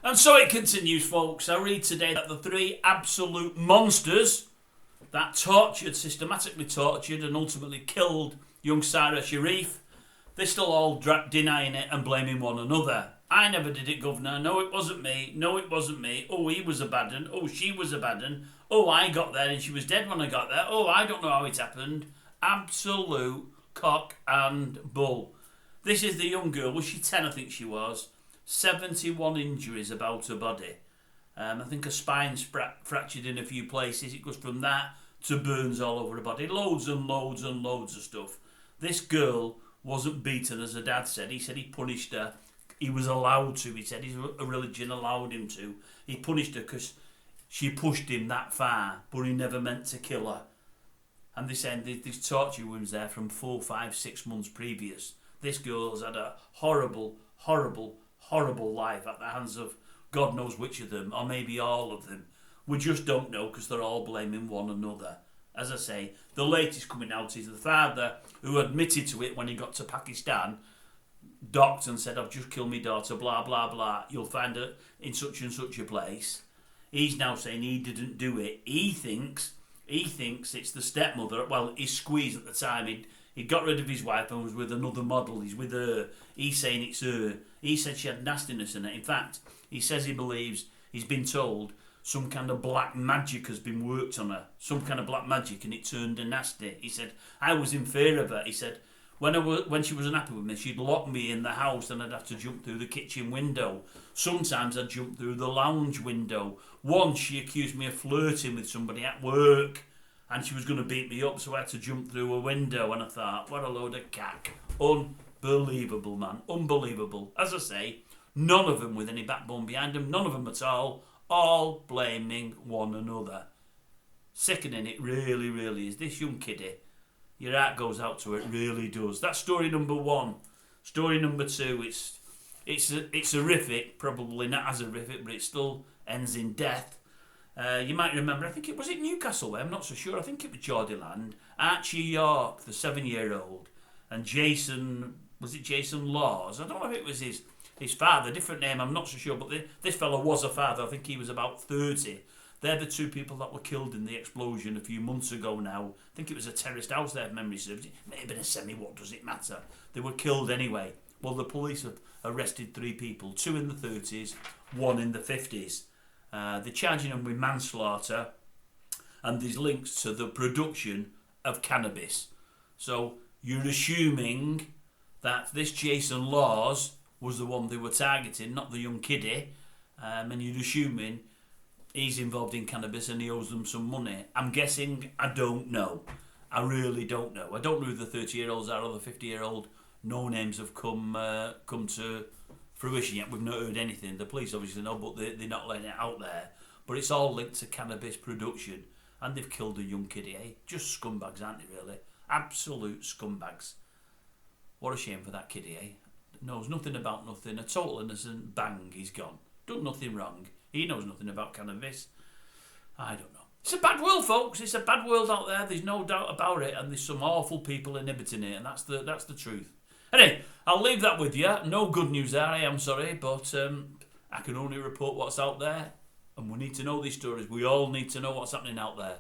And so it continues, folks. I read today that the three absolute monsters that systematically tortured and ultimately killed young SARA SHARIF, they're still all denying it and blaming one another. I never did it, Governor. No, it wasn't me. No, it wasn't me. Oh, he was a bad un. Oh, she was a bad un. Oh, I got there and she was dead when I got there. Oh, I don't know how it happened. Absolute cock and bull. This is the young girl. Was she 10, I think she was. 71 injuries about her body. I think her spine's fractured in a few places. It goes from that to burns all over her body. Loads and loads and loads of stuff. This girl wasn't beaten, as her dad said. He said he punished her. He was allowed to. He said his religion allowed him to. He punished her because she pushed him that far, but he never meant to kill her. And they said there's torture wounds there from 4, 5, 6 months previous. This girl has had a horrible, horrible, horrible life at the hands of God knows which of them, or maybe all of them. We just don't know because they're all blaming one another. As I say, the latest coming out is the father who admitted to it when he got to Pakistan, docked and said, I've just killed my daughter, blah, blah, blah. You'll find her in such and such a place. He's now saying he didn't do it. He thinks it's the stepmother. Well, he's squeezed at the time. He got rid of his wife and was with another model. He's with her. He's saying it's her. He said she had nastiness in it. In fact, he says he believes, he's been told, some kind of black magic has been worked on her. Some kind of black magic, and it turned her nasty. He said, I was in fear of her. He said, when she was unhappy with me, she'd lock me in the house and I'd have to jump through the kitchen window. Sometimes I'd jump through the lounge window. Once she accused me of flirting with somebody at work and she was going to beat me up, so I had to jump through a window. And I thought, what a load of cack. Unbelievable, man. Unbelievable. As I say, none of them with any backbone behind them. None of them at all. All blaming one another. Sickening, it really, really is. This young kiddie, your heart goes out to her, it really does. That's story number 1. Story number 2, it's horrific, probably not as horrific, but it still ends in death. You might remember, I think it was Newcastle, I'm not so sure, I think it was Geordieland. Archie York, the 7-year-old, and Jason Laws? I don't know if it was his father, different name, I'm not so sure, but this fellow was a father, I think he was about 30. They're the 2 people that were killed in the explosion a few months ago now. I think it was a terraced house there, if memory serves. It may have been a semi, what does it matter? They were killed anyway. Well, the police have arrested 3 people, 2 in the 30s, 1 in the 50s. They're charging them with manslaughter, and there's links to the production of cannabis. So you're assuming that this Jason Laws was the one they were targeting, not the young kiddie, and you're assuming he's involved in cannabis and he owes them some money. I'm guessing, I don't know. I really don't know. I don't know who the 30-year-olds are or the 50-year-old. No names have come to fruition yet. We've not heard anything. The police obviously know, but they're not letting it out there. But it's all linked to cannabis production. And they've killed a young kiddie, eh? Just scumbags, aren't they, really? Absolute scumbags. What a shame for that kiddie, eh? Knows nothing about nothing. A total innocent, bang, he's gone. Done nothing wrong. He knows nothing about cannabis. I don't know. It's a bad world, folks. It's a bad world out there. There's no doubt about it. And there's some awful people inhibiting it. And that's the truth. Anyway, I'll leave that with you. No good news there, I am sorry. But I can only report what's out there. And we need to know these stories. We all need to know what's happening out there.